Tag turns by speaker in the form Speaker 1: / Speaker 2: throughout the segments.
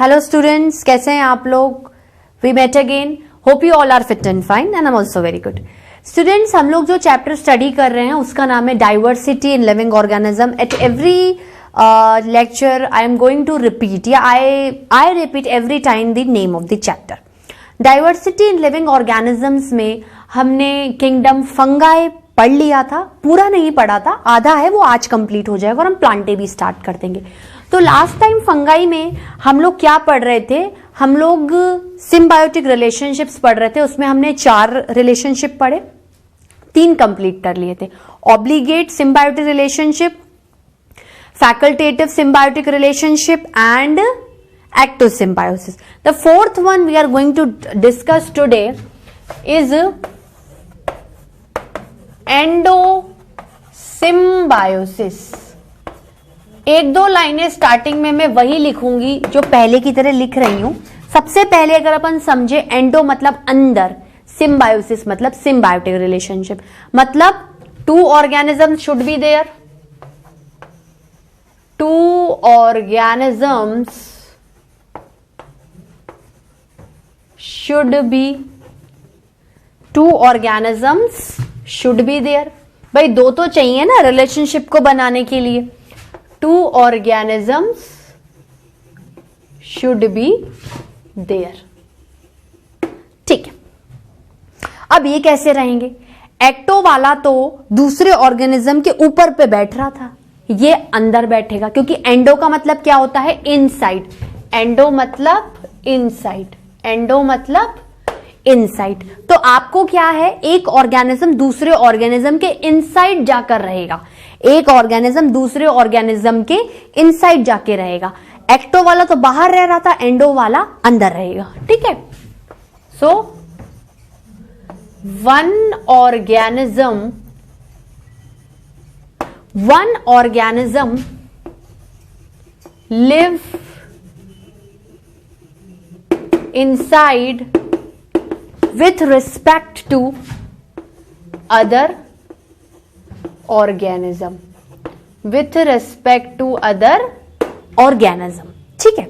Speaker 1: Hello students, कैसे हैं आप लोग? We met again. Hope you all are fit and fine and I am also very good. Students, हम लोग जो चैप्टर स्टडी कर रहे हैं उसका नाम है diversity in living organism. At every lecture I am going to repeat, I repeat every time the name of the chapter. Diversity in living organisms में हमने किंगडम फंगाई पढ़ लिया था, पूरा नहीं पढ़ा था, आधा है वो आज कंप्लीट हो जाएगा और हम प्लांटे भी स्टार्ट कर देंगे. तो लास्ट टाइम फंगाई में हम लोग क्या पढ़ रहे थे? हम लोग सिम्बायोटिक रिलेशनशिप्स पढ़ रहे थे. उसमें हमने 4 रिलेशनशिप पढ़े, 3 कंप्लीट कर लिए थे. Obligate symbiotic relationship, facultative symbiotic relationship and active symbiosis. The fourth one we are going to discuss today is endosymbiosis. 1-2 लाइनें स्टार्टिंग में मैं वही लिखूंगी जो पहले की तरह लिख रही हूं. सबसे पहले अगर अपन समझे, एंडो मतलब अंदर, सिम्बायोसिस मतलब सिम्बायोटिक रिलेशनशिप, मतलब 2 organisms should be there. 2 organisms should be there. भाई 2 तो चाहिए ना रिलेशनशिप को बनाने के लिए. 2 organisms should be there. ठीक है. अब ये कैसे रहेंगे? एक्टो वाला तो दूसरे ऑर्गेनिज्म के ऊपर पे बैठ रहा था, ये अंदर बैठेगा, क्योंकि एंडो का मतलब क्या होता है? इनसाइड. एंडो मतलब इनसाइड, एंडो मतलब इनसाइड. तो आपको क्या है, एक ऑर्गेनिज्म दूसरे ऑर्गेनिज्म के इनसाइड जाकर रहेगा, एक ऑर्गेनिज्म दूसरे ऑर्गेनिज्म के इनसाइड जाके रहेगा. एक्टो वाला तो बाहर रह रहा था, एंडो वाला अंदर रहेगा. ठीक है. सो one organism live inside with respect to other organism, with respect to other organism. ठीक है.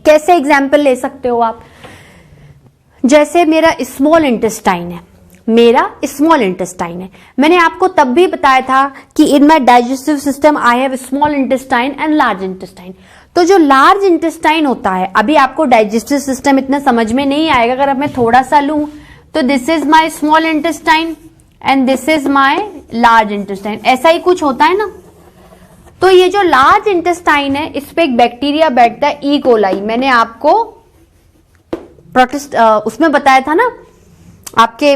Speaker 1: कैसे एग्जाम्पल ले सकते हो आप? जैसे मेरा स्मॉल इंटेस्टाइन है, मैंने आपको तब भी बताया था कि in my digestive system I have small intestine and large intestine. तो जो लार्ज इंटेस्टाइन होता है, अभी आपको डाइजेस्टिव सिस्टम इतना समझ में नहीं आएगा, अगर अब मैं थोड़ा सा लूं तो this is my small intestine and this is my large intestine, ऐसा ही कुछ होता है ना. तो ये जो लार्ज इंटेस्टाइन है, इस पे एक बैक्टीरिया बैठता है, ई कोलाई. मैंने आपको उसमें बताया था ना, आपके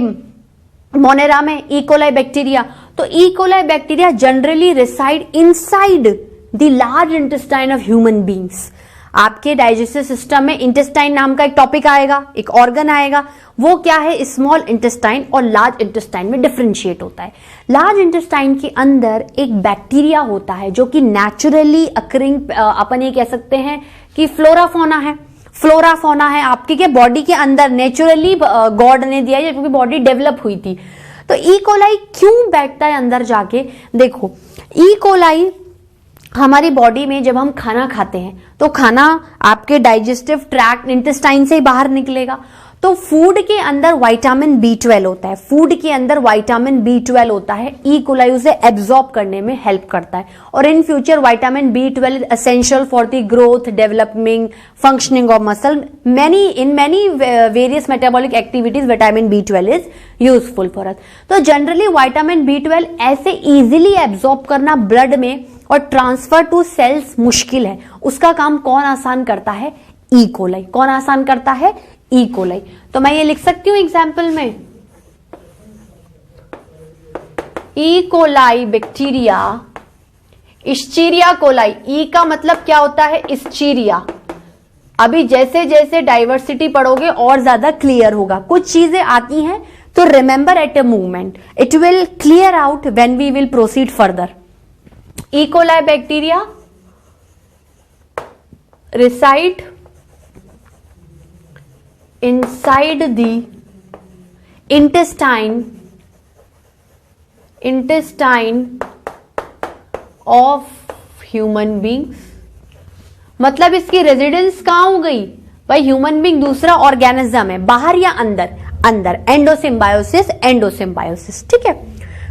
Speaker 1: मोनेरा में ई कोलाई बैक्टीरिया. तो E coli bacteria generally reside inside the large intestine of human beings. आपके डाइजेस्टिव सिस्टम में इंटेस्टाइन नाम का एक टॉपिक आएगा, एक ऑर्गन आएगा, वो क्या है? स्मॉल इंटेस्टाइन और लार्ज इंटेस्टाइन में डिफरेंशिएट होता है. लार्ज इंटेस्टाइन के अंदर एक बैक्टीरिया होता है जो कि नेचुरली अकरिंग, अपन ये कह सकते हैं कि फ्लोराफोना है. फ्लोराफोना है आपकी के बॉडी के अंदर, नेचुरली गॉड ने दिया है, क्योंकि बॉडी डेवलप हुई थी. तो ई कोलाई क्यों बैठता है अंदर जाके? देखो, ई कोलाई हमारी बॉडी में जब हम खाना खाते हैं तो खाना आपके डाइजेस्टिव ट्रैक्ट इंटेस्टाइन से ही बाहर निकलेगा. तो फूड के अंदर विटामिन B12 होता है, फूड के अंदर विटामिन B12 होता है. ई कोलाई उसे एब्जॉर्ब करने में हेल्प करता है. और in future vitamin B12 is essential for the growth, development, functioning of muscle. In many various metabolic activities vitamin B12 is useful for us. तो जनरली विटामिन B12 ऐसे easily absorb करना blood में और transfer to sales मुश्किल है. उसका काम कौन आसान करता है? E coli. कौन आसान करता है? E coli. तो मैं ये लिख सकती हूं एग्जाम्पल में, ई कोलाई बैक्टीरिया, इस्चीरिया कोलाई. ई का मतलब क्या होता है? इस्चीरिया. अभी जैसे जैसे डाइवर्सिटी पढ़ोगे और ज्यादा क्लियर होगा. कुछ चीजें आती हैं तो remember at a movement, it will clear out when we will proceed further. E coli bacteria reside inside the intestine of human beings मतलब इसकी रेजिडेंस कहां हो गई भाई, ह्यूमन बीइंग दूसरा ऑर्गेनिज्म है, बाहर या अंदर, अंदर, एंडोसिम्बायोसिस, एंडोसिम्बायोसिस, ठीक है।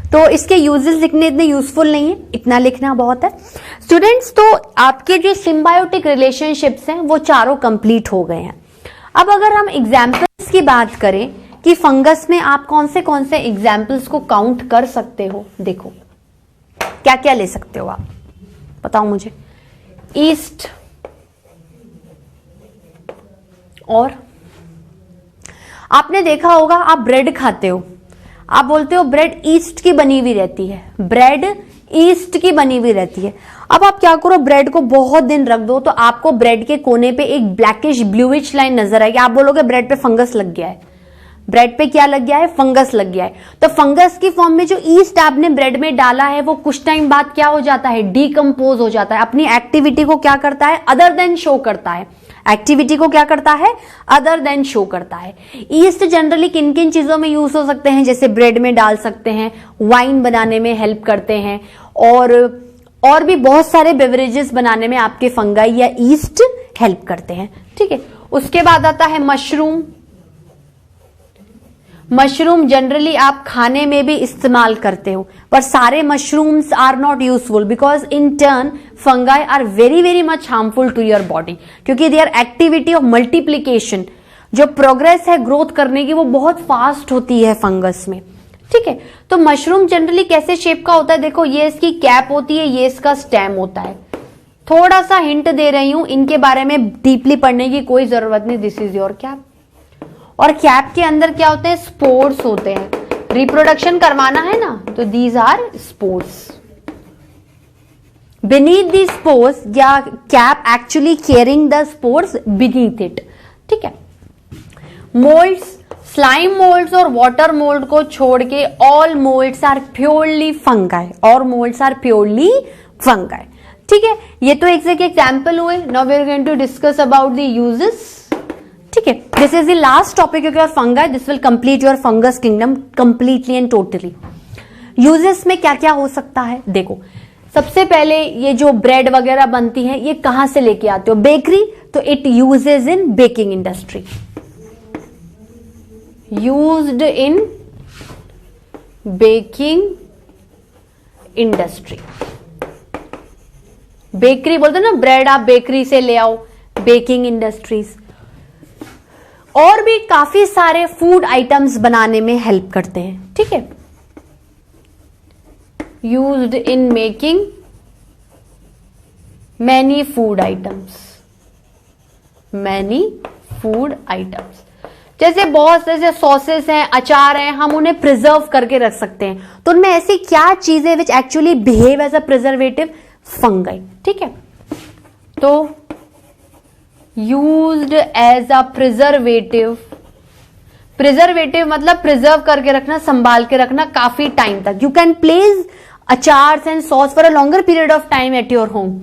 Speaker 1: तो इसके यूजेस लिखने इतने यूजफुल नहीं है, इतना लिखना बहुत है स्टूडेंट्स। तो आपके जो सिम्बायोटिक रिलेशनशिप्स हैं वो चारों कंप्लीट हो गए हैं। अब अगर हम एग्जाम्पल्स की बात करें कि फंगस में आप कौन से एग्जाम्पल्स को काउंट कर सकते हो, देखो क्या क्या ले सकते हो आप, बताओ मुझे। ईस्ट, और आपने देखा होगा आप ब्रेड खाते हो, आप बोलते हो ब्रेड ईस्ट की बनी हुई रहती है, ब्रेड ईस्ट की बनी हुई रहती है। अब आप क्या करो, ब्रेड को बहुत दिन रख दो तो आपको ब्रेड के कोने पे एक ब्लैकिश ब्लूइश लाइन नजर आएगी, आप बोलोगे ब्रेड पे फंगस लग गया है। ब्रेड पे क्या लग गया है, फंगस लग गया है। तो फंगस की फॉर्म में जो ईस्ट आपने ब्रेड में डाला है वो कुछ टाइम बाद क्या हो जाता है, डीकंपोज हो जाता है, अपनी एक्टिविटी को क्या करता है, अदर देन शो करता है, एक्टिविटी को क्या करता है, अदर देन शो करता है। ईस्ट जनरली किन किन चीजों में यूज हो सकते हैं, जैसे ब्रेड में डाल सकते हैं, वाइन बनाने में हेल्प करते हैं, और भी बहुत सारे बेवरेजेस बनाने में आपके फंगाई या ईस्ट हेल्प करते हैं, ठीक है। उसके बाद आता है मशरूम। मशरूम जनरली आप खाने में भी इस्तेमाल करते हो, पर सारे mushrooms are not useful because in turn fungi are very very much harmful to your body, क्योंकि देयर एक्टिविटी ऑफ मल्टीप्लीकेशन, जो प्रोग्रेस है ग्रोथ करने की, वो बहुत फास्ट होती है फंगस में, ठीक है। तो मशरूम जनरली कैसे शेप का होता है, देखो ये इसकी कैप होती है, ये इसका स्टेम होता है। थोड़ा सा हिंट दे रही हूं, इनके बारे में डीपली पढ़ने की कोई जरूरत नहीं, दिस इज योर कैप। और कैप के अंदर क्या होते हैं, स्पोर्स होते हैं, रिप्रोडक्शन करवाना है ना, तो these are spores. Beneath the spores, या cap actually carrying the spores beneath it, ठीक है। मोल्ड्स, स्लाइम मोल्ड्स और वाटर मोल्ड को छोड़ के all moulds are purely fungi, और मोल्ड्स आर प्योरली फंगाई, ठीक है। ये तो एक एग्जाम्पल हुए। Now we are going to discuss about the uses, ठीक है। This is the last topic of your fungi, this will complete your fungus kingdom completely and totally. Uses में क्या क्या हो सकता है, देखो सबसे पहले ये जो ब्रेड वगैरह बनती है ये कहां से लेके आते हो, बेकरी, तो it uses in baking industry, used in baking industry. Bakery बोलते ना, ब्रेड आप बेकरी से ले आओ, बेकिंग इंडस्ट्रीज। और भी काफी सारे फूड आइटम्स बनाने में हेल्प करते हैं, ठीक है। Used in making many food items, many food items. जैसे बहुत से सॉसेस हैं, अचार हैं, हम उन्हें प्रिजर्व करके रख सकते हैं, तो उनमें ऐसी क्या चीजें which actually behave as a preservative, fungi, ठीक है। तो used as a preservative, preservative मतलब प्रिजर्व करके रखना, संभाल के रखना काफी टाइम तक। You can place achars and sauce for a longer period of time at your home.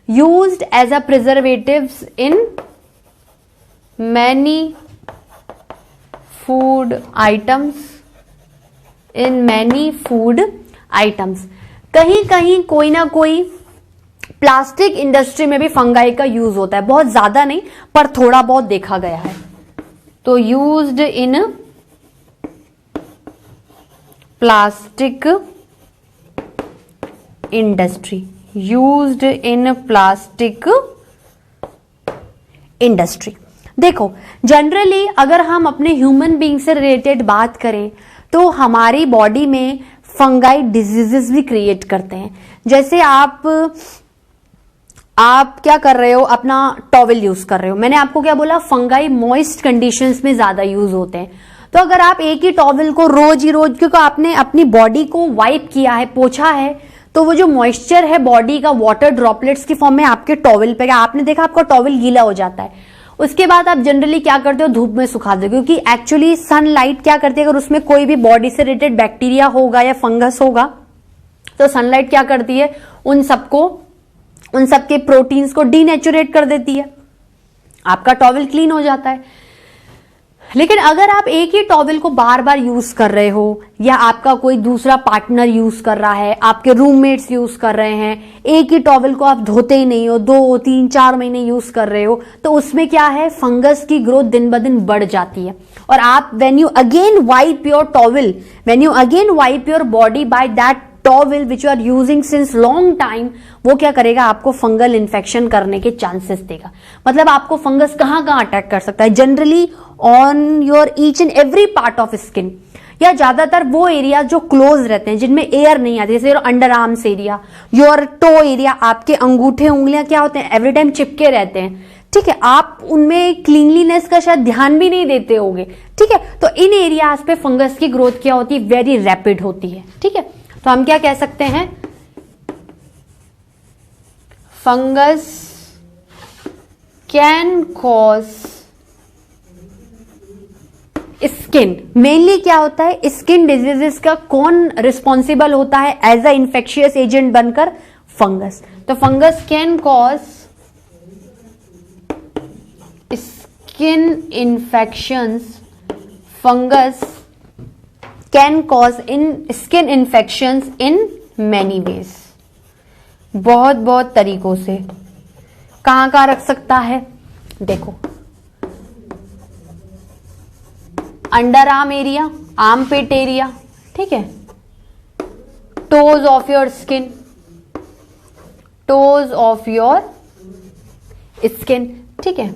Speaker 1: Used as a preservatives in many food items, in many food items. कहीं कहीं कोई ना कोई प्लास्टिक इंडस्ट्री में भी फंगाई का यूज होता है, बहुत ज्यादा नहीं पर थोड़ा बहुत देखा गया है। तो used in plastic industry, used in plastic industry. देखो जनरली अगर हम अपने ह्यूमन बीइंग से रिलेटेड बात करें तो हमारी बॉडी में फंगाई डिजीजेस भी क्रिएट करते हैं। जैसे आप क्या कर रहे हो, अपना टॉवल यूज कर रहे हो, मैंने आपको क्या बोला, फंगाई मॉइस्ट कंडीशंस में ज्यादा यूज होते हैं। तो अगर आप एक ही टॉवल को रोज ही रोज, क्योंकि आपने अपनी बॉडी को वाइप किया है, पोछा है, तो वो जो मॉइस्चर है बॉडी का वाटर ड्रॉपलेट्स की फॉर्म में आपके टॉवल पे, आपने देखा आपका टॉवल गीला हो जाता है, उसके बाद आप जनरली क्या करते हो, धूप में सुखा दो, क्योंकि एक्चुअली सनलाइट क्या करती है, अगर उसमें कोई भी बॉडी से रिलेटेड बैक्टीरिया होगा या फंगस होगा तो सनलाइट क्या करती है, उन सबके प्रोटीन्स को डीनेचुरेट कर देती है, आपका टॉवल क्लीन हो जाता है। लेकिन अगर आप एक ही टॉवल को बार बार यूज कर रहे हो, या आपका कोई दूसरा पार्टनर यूज कर रहा है, आपके रूममेट्स यूज कर रहे हैं, एक ही टॉवल को आप धोते ही नहीं हो, 2, 3, 4 महीने यूज कर रहे हो, तो उसमें क्या है, फंगस की ग्रोथ दिन ब दिन बढ़ जाती है। और आप when you again wipe your towel, when you again wipe your body by that towel which you are using since long time, वो क्या करेगा, आपको फंगल इन्फेक्शन करने के चांसेस देगा। मतलब आपको फंगस कहां कहां अटैक कर सकता है, generally on your each and every part of skin, या ज्यादातर वो एरिया जो क्लोज रहते हैं, जिनमें एयर नहीं आती, जैसे your underarms area, your toe area, आपके अंगूठे उंगलियां क्या होते हैं, एवरी टाइम चिपके रहते हैं। ठीक है, आप उनमें क्लीनलीनेस का शायद ध्यान भी नहीं देते होगे। ठीक है, तो इन एरियाज पे फंगस की ग्रोथ क्या होती है, वेरी रैपिड होती है। ठीक है, तो हम क्या कह सकते हैं, fungus can cause skin, mainly क्या होता है, स्किन डिजीजेस का कौन रिस्पॉन्सिबल होता है एज अ इंफेक्शियस एजेंट बनकर, फंगस। तो fungus can cause skin infections, fungus can cause in skin infections in many ways, बहुत बहुत तरीकों से। कहां कहां रख सकता है, देखो, अंडर आर्म एरिया, आर्म पिट एरिया, ठीक है, toes of your skin, toes of your skin. ठीक है,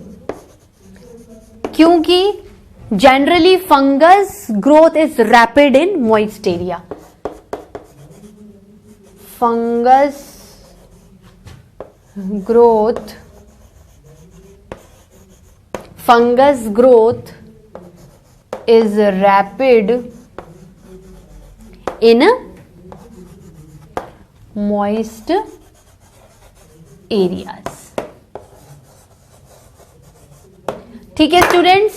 Speaker 1: क्योंकि generally fungus growth is rapid in moist area, fungus growth is rapid in moist areas। ठीक है स्टूडेंट्स,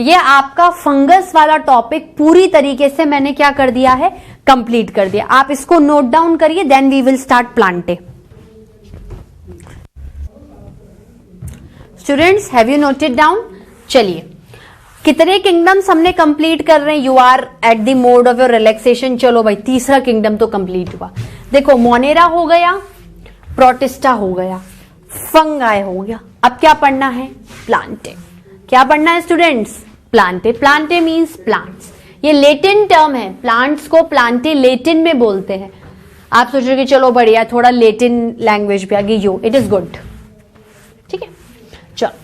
Speaker 1: ये आपका फंगस वाला टॉपिक पूरी तरीके से मैंने क्या कर दिया है, कंप्लीट कर दिया। आप इसको नोट डाउन करिए, then we will start plantae. Students, have you noted down? चलिए, कितने किंगडम्स हमने कंप्लीट कर रहे हैं, you are at the mode of your relaxation. चलो भाई, तीसरा किंगडम तो कंप्लीट हुआ। देखो, मोनेरा हो गया, प्रोटिस्टा हो गया, फंगाई हो गया। अब क्या पढ़ना है, प्लांटे। क्या पढ़ना है students, Plantae. Plantae means plants, ये लेटिन टर्म है, प्लांट्स को प्लांटे लेटिन में बोलते हैं। आप सोच रहे हो कि चलो बढ़िया, थोड़ा लेटिन लैंग्वेज पे आ गई, यो इट इज गुड। ठीक है, चलो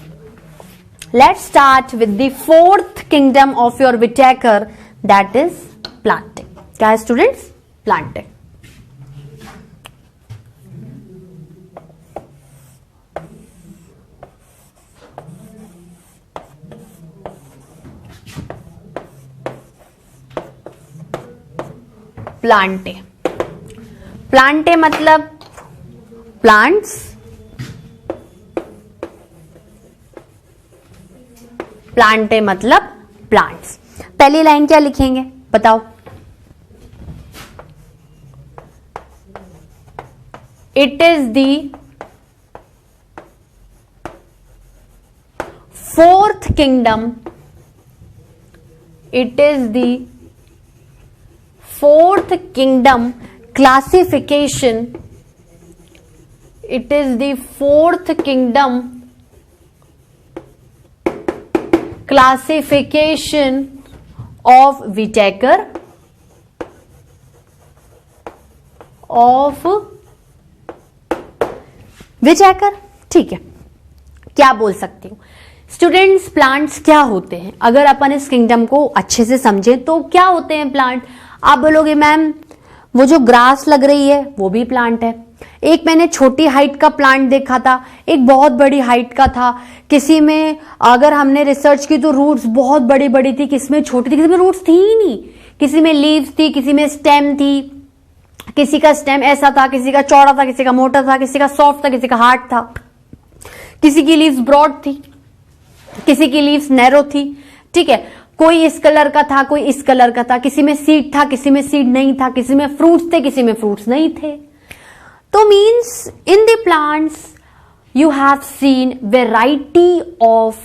Speaker 1: let's start with the fourth kingdom of your Whittaker, that is planting। क्या है स्टूडेंट्स, planting। प्लांटे, प्लांटे मतलब प्लांट्स, प्लांटे मतलब प्लांट्स। पहली लाइन क्या लिखेंगे बताओ, it is the fourth kingdom, it is the fourth kingdom classification, it is the fourth kingdom classification of Whittaker, of Whittaker। ठीक है, क्या बोल सकती हूं स्टूडेंट्स, प्लांट्स क्या होते हैं, अगर अपन इस किंगडम को अच्छे से समझें तो क्या होते हैं प्लांट। आप बोलोगे मैम वो जो ग्रास लग रही है वो भी प्लांट है। एक मैंने छोटी हाइट का प्लांट देखा था, एक बहुत बड़ी हाइट का था। किसी में अगर हमने रिसर्च की तो रूट्स बहुत बड़ी बड़ी थी, किसी में छोटी थी, किसी में रूट्स थी ही नहीं, किसी में लीव्स थी, किसी में स्टेम थी, किसी का स्टेम ऐसा था, किसी का चौड़ा था, किसी का मोटा था, किसी का सॉफ्ट था, किसी का हार्ड था, किसी की लीव्स ब्रॉड थी, किसी की लीव्स नैरो थी। ठीक है, कोई इस कलर का था, कोई इस कलर का था, किसी में सीड था, किसी में सीड नहीं था, किसी में फ्रूट्स थे, किसी में फ्रूट्स नहीं थे। तो means in the plants you have seen variety of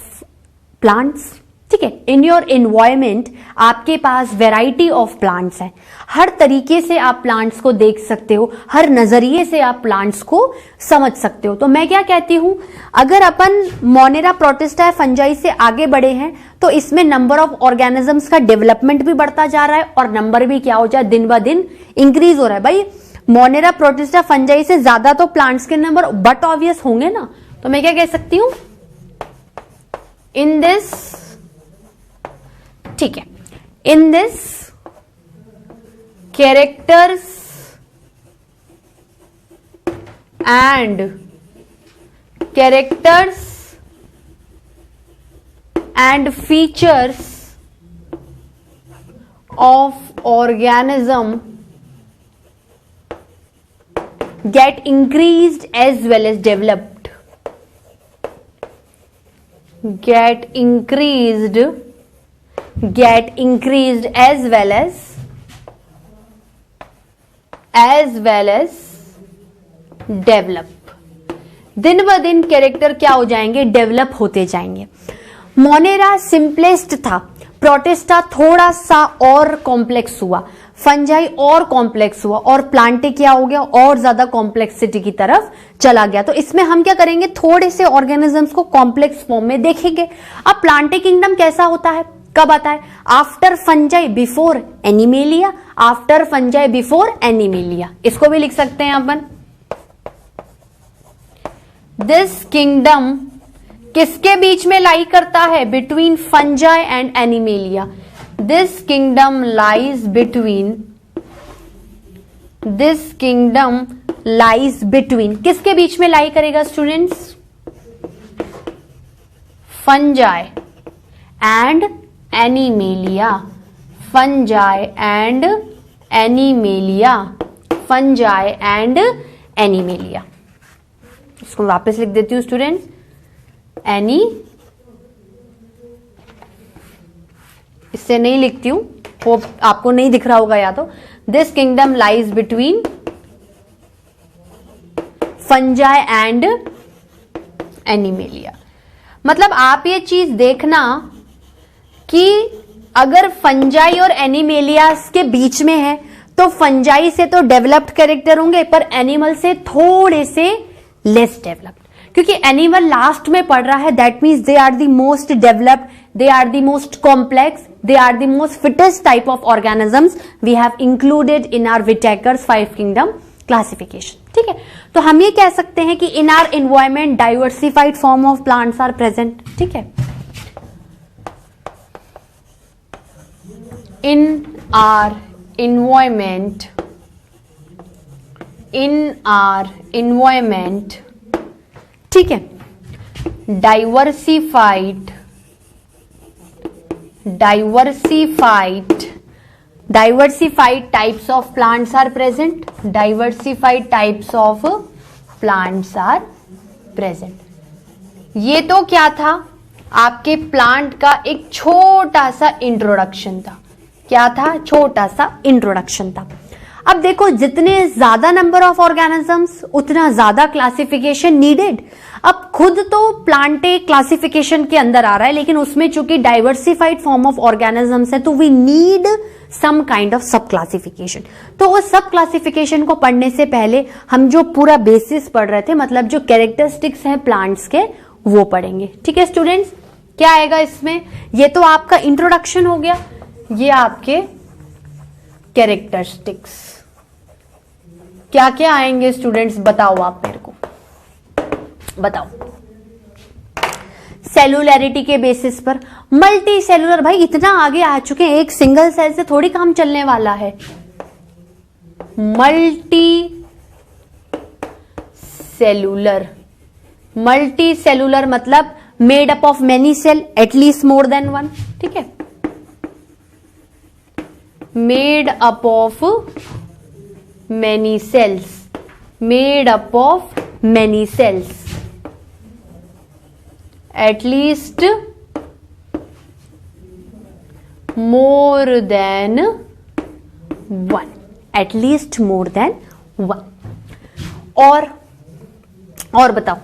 Speaker 1: plants, ठीक है। इन योर एनवायरमेंट आपके पास वेराइटी ऑफ प्लांट्स है, हर तरीके से आप प्लांट्स को देख सकते हो, हर नजरिए से आप प्लांट्स को समझ सकते हो। तो मैं क्या कहती हूं, अगर अपन मोनेरा प्रोटिस्टा फंजाई से आगे बढ़े हैं तो इसमें नंबर ऑफ ऑर्गेनिजम्स का डेवलपमेंट भी बढ़ता जा रहा है और नंबर भी क्या हो जाए, दिन ब दिन इंक्रीज हो रहा है। भाई मोनेरा प्रोटिस्टा फंजाई से ज्यादा तो प्लांट्स के नंबर बट ऑब्वियस होंगे ना, तो मैं क्या कह सकती हूं, इन दिस, ठीक है, in this characters and features of organism get increased as well as developed. Get increased as well as develop. दिन ब दिन कैरेक्टर क्या हो जाएंगे, डेवलप होते जाएंगे। मोनेरा सिंपलेस्ट था, प्रोटिस्टा थोड़ा सा और कॉम्प्लेक्स हुआ, फंजाई और कॉम्प्लेक्स हुआ और प्लांटे क्या हो गया, और ज्यादा कॉम्प्लेक्सिटी की तरफ चला गया। तो इसमें हम क्या करेंगे, थोड़े से ऑर्गेनिजम्स को कॉम्प्लेक्स फॉर्म में देखेंगे। अब प्लांटे किंगडम कैसा होता है, कब आता है, after fungi before animalia, after fungi before animalia, इसको भी लिख सकते हैं अपन। दिस किंगडम किसके बीच में लाई करता है, between fungi and animalia. This kingdom lies between, किसके बीच में लाई करेगा students, fungi and animalia, fungi and animalia. इसको वापस लिख देती हूं स्टूडेंट्स, इससे नहीं लिखती हूं, होप आपको नहीं दिख रहा होगा या तो। This kingdom lies between fungi and animalia. मतलब आप ये चीज देखना कि अगर फंजाई और एनिमेलियास के बीच में है तो फंजाई से तो डेवलप्ड कैरेक्टर होंगे, पर एनिमल से थोड़े से लेस डेवलप्ड, क्योंकि एनिमल लास्ट में पड़ रहा है। That means they are the most developed, they are the most complex, they are the most fittest type of organisms we have included in our Whittaker's 5 kingdom classification. ठीक है, तो हम ये कह सकते हैं कि in our environment diversified form of plants are present. ठीक है, in our environment, ठीक है, diversified types of plants are present, diversified types of plants are present. ये तो क्या था, आपके प्लांट का एक छोटा सा इंट्रोडक्शन था। क्या था, छोटा सा इंट्रोडक्शन था। अब देखो, जितने ज्यादा नंबर ऑफ ऑर्गेनिजम्स उतना ज्यादा क्लासिफिकेशन नीडेड। अब खुद तो प्लांटे क्लासिफिकेशन के अंदर आ रहा है, लेकिन उसमें चूंकि डाइवर्सिफाइड फॉर्म ऑफ ऑर्गेनिजम्स है तो we need some kind of sub classification. तो उस सब क्लासिफिकेशन को पढ़ने से पहले हम जो पूरा बेसिस पढ़ रहे थे, मतलब जो कैरेक्टरिस्टिक्स हैं प्लांट्स के, वो पढ़ेंगे। ठीक है स्टूडेंट्स, क्या आएगा इसमें, ये तो आपका इंट्रोडक्शन हो गया, ये आपके कैरेक्टरिस्टिक्स। क्या क्या आएंगे स्टूडेंट्स, बताओ आप मेरे को, बताओ। सेलुलैरिटी के बेसिस पर मल्टी सेलुलर, भाई इतना आगे आ चुके हैं, एक सिंगल सेल से थोड़ी काम चलने वाला है। मल्टी सेलुलर मतलब made up of many cell, at least more than one. ठीक है, made up of many cells, at least more than one, और बताओ,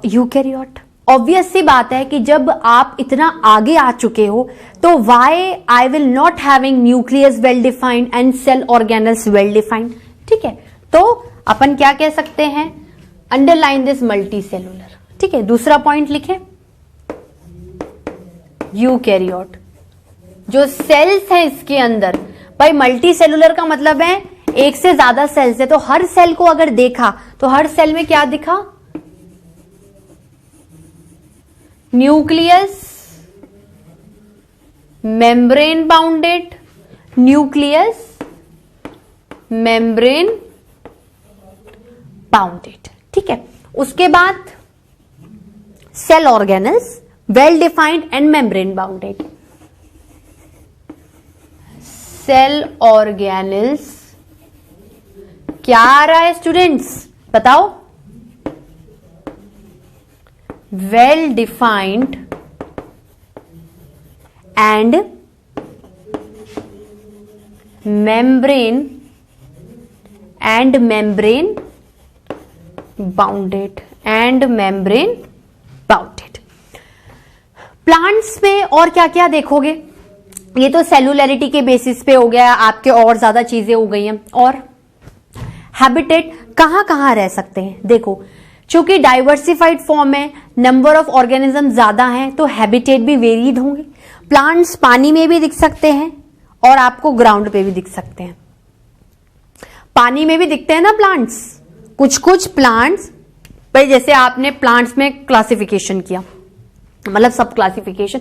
Speaker 1: यूकैरियोट ऑब्वियस सी बात है कि जब आप इतना आगे आ चुके हो तो why I will not having nucleus well defined and cell organelles well defined. ठीक है, तो अपन क्या कह सकते हैं, अंडरलाइन दिस मल्टी सेलुलर। ठीक है, दूसरा पॉइंट लिखे, यूकैरियोट जो सेल्स हैं इसके अंदर, भाई मल्टी सेलुलर का मतलब है एक से ज्यादा सेल्स है, तो हर सेल को अगर देखा तो हर सेल में क्या दिखा, nucleus, membrane bounded, nucleus, membrane bounded. ठीक है, उसके बाद cell organelles well defined and membrane bounded. Cell organelles क्या आ रहा है स्टूडेंट्स, बताओ, well defined and membrane bounded plants में और क्या क्या देखोगे, ये तो सेलुलरिटी के बेसिस पे हो गया, आपके और ज्यादा चीजें हो गई हैं। और हैबिटेट कहां कहां रह सकते हैं, देखो चूंकि डाइवर्सिफाइड फॉर्म है, नंबर ऑफ ऑर्गेनिज्म ज्यादा हैं, तो हैबिटेट भी वेरिड होंगे। प्लांट्स पानी में भी दिख सकते हैं और आपको ग्राउंड पे भी दिख सकते हैं। पानी में भी दिखते हैं ना प्लांट्स, कुछ प्लांट्स, भाई जैसे आपने प्लांट्स में क्लासिफिकेशन किया, मतलब सब क्लासिफिकेशन,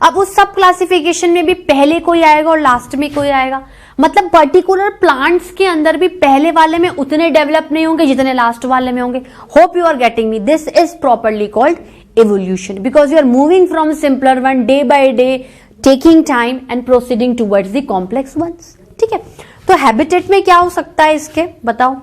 Speaker 1: अब उस सब क्लासिफिकेशन में भी पहले कोई आएगा और लास्ट में कोई आएगा, मतलब पर्टिकुलर प्लांट्स के अंदर भी पहले वाले में उतने डेवलप नहीं होंगे जितने लास्ट वाले में होंगे। Hope you are getting me, this is properly called evolution because you are moving from simpler one day by day, taking time and proceeding towards the complex ones। ठीक है, तो हैबिटेट में क्या हो सकता है इसके, बताओ,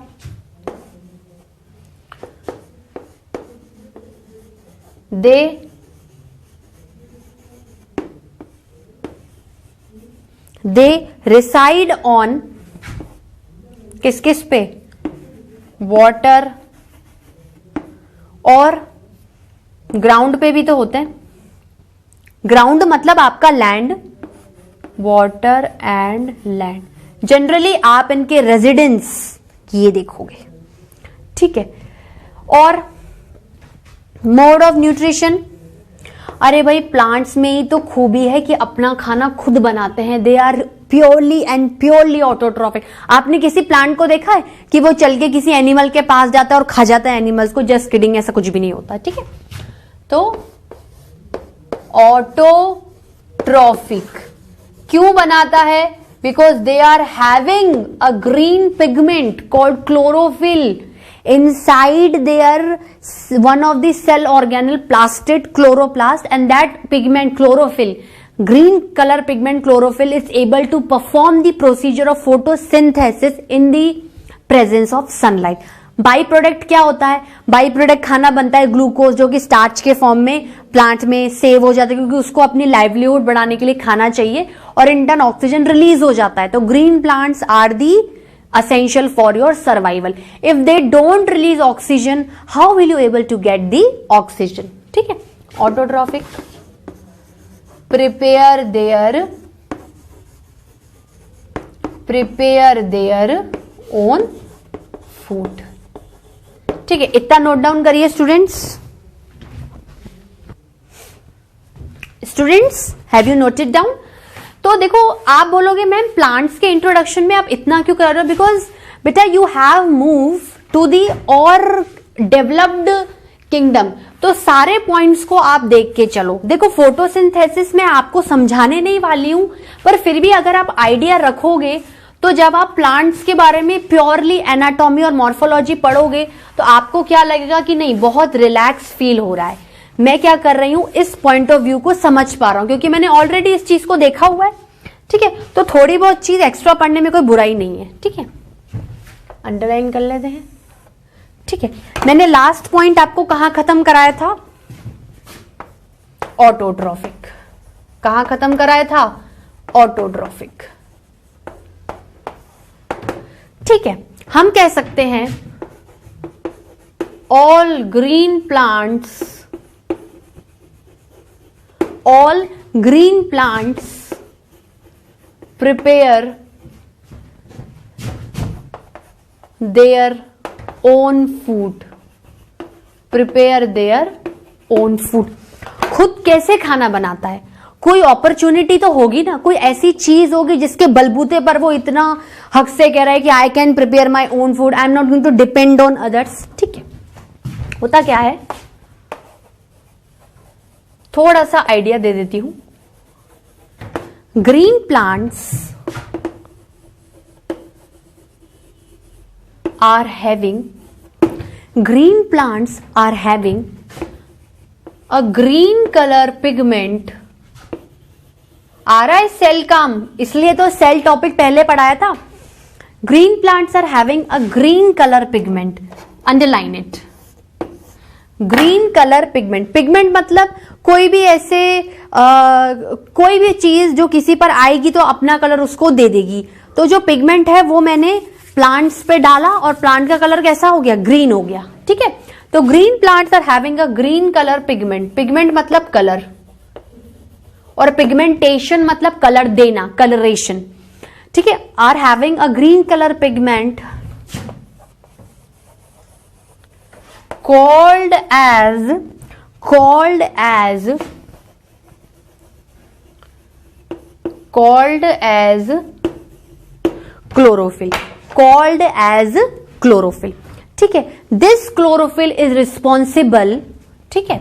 Speaker 1: दे रिसाइड ऑन किस किस पे, वाटर और ग्राउंड पे भी तो होते हैं। ग्राउंड मतलब आपका land, water and land. Generally आप इनके रेजिडेंस ये देखोगे। ठीक है, और मोड ऑफ न्यूट्रिशन, अरे भाई प्लांट्स में ही तो खूबी है कि अपना खाना खुद बनाते हैं, दे आर प्योरली ऑटोट्रॉफिक। आपने किसी प्लांट को देखा है कि वो चल के किसी एनिमल के पास जाता है और खा जाता है एनिमल्स को? जस्ट किडिंग, ऐसा कुछ भी नहीं होता। ठीक है, तो ऑटोट्रॉफिक क्यों बनाता है? Because they are having a green pigment called chlorophyll inside their one of the cell organelle plastid chloroplast, and that pigment chlorophyll, green color pigment chlorophyll, is able to perform the procedure of photosynthesis in the presence of sunlight। By product क्या होता है? By product खाना बनता है glucose, जो कि starch के form में प्लांट में सेव हो जाता है, क्योंकि उसको अपनी लाइवलीहुड बढ़ाने के लिए खाना चाहिए, और इन टर्न ऑक्सीजन रिलीज हो जाता है। तो green plants are the essential for your survival। if they don't release oxygen, how will you able to get the oxygen? ठीक है, autotrophic prepare their own food। ठीक है, इतना नोट डाउन करिए students. Have you noted down? तो देखो, आप बोलोगे मैम प्लांट्स के इंट्रोडक्शन में आप इतना क्यों कर रहे हो? बिकॉज बेटा you have move to the और डेवलप्ड किंगडम, तो सारे पॉइंट्स को आप देख के चलो। देखो, फोटोसिंथेसिस में आपको समझाने नहीं वाली हूं, पर फिर भी अगर आप आइडिया रखोगे तो जब आप प्लांट्स के बारे में प्योरली एनाटॉमी और मॉर्फोलॉजी पढ़ोगे तो आपको क्या लगेगा कि नहीं, बहुत रिलैक्स फील हो रहा है। मैं क्या कर रही हूं, इस पॉइंट ऑफ व्यू को समझ पा रहा हूं, क्योंकि मैंने ऑलरेडी इस चीज को देखा हुआ है। ठीक है, तो थोड़ी बहुत चीज एक्स्ट्रा पढ़ने में कोई बुराई नहीं है। ठीक है, अंडरलाइन कर लेते हैं। ठीक है, मैंने लास्ट पॉइंट आपको कहां खत्म कराया था? ऑटोट्रॉफिक। कहां खत्म कराया था? ऑटोट्रॉफिक। ठीक है, हम कह सकते हैं all green plants all green plants prepare their own food, prepare their own food. खुद कैसे खाना बनाता है? कोई अपॉर्चुनिटी तो होगी ना, कोई ऐसी चीज होगी जिसके बलबूते पर वो इतना हक से कह रहा है कि I can prepare my own food, I am not going to depend on others. ठीक है, होता क्या है, थोड़ा सा आइडिया दे देती हूं। Green plants are having a green color pigment। आ रहा है सेल काम, इसलिए तो सेल टॉपिक पहले पढ़ाया था। Green plants are having a green colour pigment, underline it. Green colour pigment, pigment मतलब कोई भी ऐसे कोई भी चीज जो किसी पर आएगी तो अपना कलर उसको दे देगी। तो जो पिगमेंट है वो मैंने प्लांट्स पे डाला और प्लांट का कलर कैसा हो गया, ग्रीन हो गया। ठीक है, तो green plants are having a green colour pigment. Pigment मतलब कलर और पिगमेंटेशन मतलब कलर देना, कलरेशन। ठीक है, are having a green colour pigment called as chlorophyll। ठीक है, दिस क्लोरोफिल इज रिस्पॉन्सिबल। ठीक है,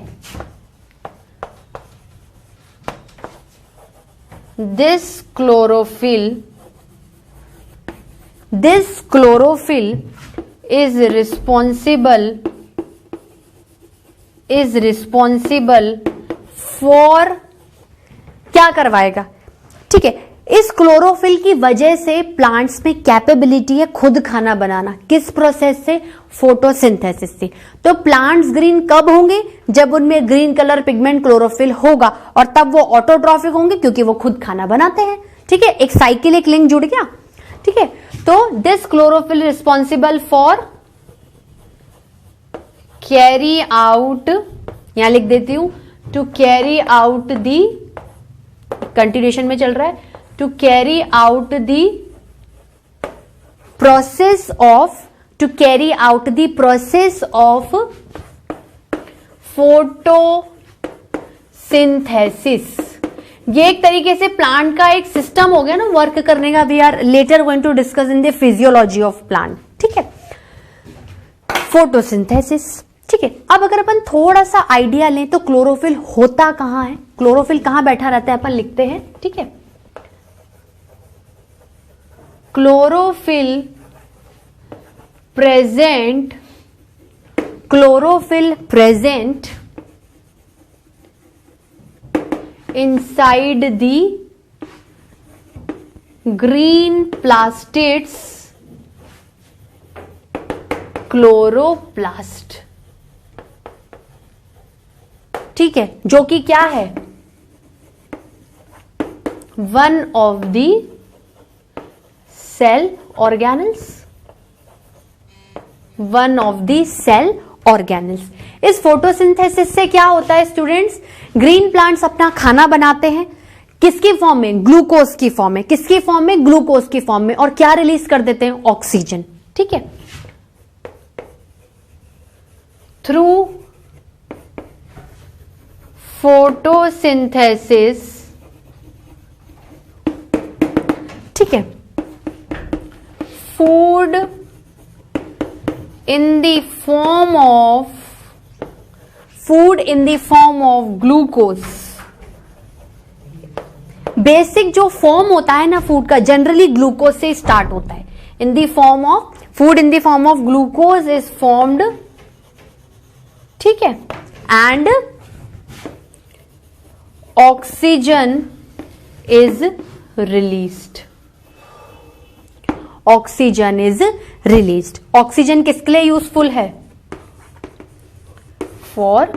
Speaker 1: this chlorophyll is responsible for, क्या करवाएगा? ठीक है, इस क्लोरोफिल की वजह से प्लांट्स में कैपेबिलिटी है खुद खाना बनाना। किस प्रोसेस से? फोटोसिंथेसिस से। तो प्लांट्स ग्रीन कब होंगे? जब उनमें ग्रीन कलर पिगमेंट क्लोरोफिल होगा, और तब वो ऑटोट्रॉफिक होंगे क्योंकि वो खुद खाना बनाते हैं। ठीक है, एक साइकिल, एक लिंक जुड़ गया। ठीक है, तो this chlorophyll responsible for carry out, यहां लिख देती हूं, to carry out the, continuation में चल रहा है, to carry out the process of photosynthesis। ये एक तरीके से प्लांट का एक सिस्टम हो गया ना वर्क करने का। We are later going to discuss in the physiology of plant. ठीक है, फोटोसिंथेसिस। ठीक है, अब अगर अपन थोड़ा सा आइडिया लें तो क्लोरोफिल होता कहां है, क्लोरोफिल कहां बैठा रहता है, अपन लिखते हैं। ठीक है, chlorophyll present inside the green plastids chloroplast. ठीक है, जो कि क्या है, one of the cell organelles. इस फोटोसिंथेसिस से क्या होता है स्टूडेंट्स? ग्रीन प्लांट्स अपना खाना बनाते हैं, किसकी फॉर्म में? ग्लूकोज की फॉर्म में। किसकी फॉर्म में? ग्लूकोज की फॉर्म में। और क्या रिलीज कर देते हैं? ऑक्सीजन। ठीक है, थ्रू फोटोसिंथेसिस। ठीक है, food in the form of glucose। Basic जो फॉर्म होता है ना फूड का, जनरली ग्लूकोज से स्टार्ट होता है। In the form of food in the form of glucose is formed. ठीक है, and oxygen is released. Oxygen is released. Oxygen किसके लिए यूजफुल है? For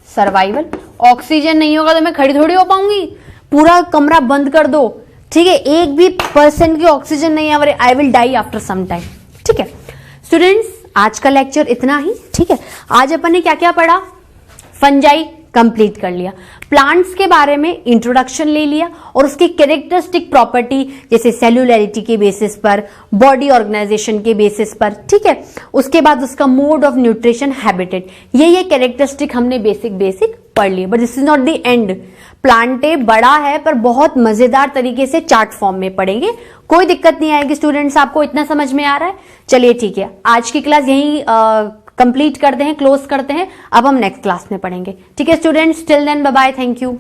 Speaker 1: survival. ऑक्सीजन नहीं होगा तो मैं खड़ी थोड़ी हो पाऊंगी। पूरा कमरा बंद कर दो, ठीक है, एक भी % की ऑक्सीजन नहीं है, I will die after some time. ठीक है स्टूडेंट्स, आज का लेक्चर इतना ही। ठीक है, आज अपन ने क्या क्या पढ़ा? फंजाई कंप्लीट कर लिया, प्लांट्स के बारे में इंट्रोडक्शन ले लिया और उसकी कैरेक्टरिस्टिक प्रॉपर्टी जैसे सेल्यूलरिटी के बेसिस पर, बॉडी ऑर्गेनाइजेशन के बेसिस पर, ठीक है। उसके बाद उसका मोड ऑफ न्यूट्रिशन, हैबिटेट, ये कैरेक्टरिस्टिक हमने बेसिक पढ़ लिए। But this is not the end. Plantae बड़ा है पर बहुत मजेदार तरीके से चार्ट फॉर्म में पढ़ेंगे, कोई दिक्कत नहीं आएगी स्टूडेंट्स। आपको इतना समझ में आ रहा है? चलिए ठीक है, आज की क्लास यही कंप्लीट करते हैं, क्लोज करते हैं। अब हम नेक्स्ट क्लास में पढ़ेंगे, ठीक है students. Till then bye bye, thank you.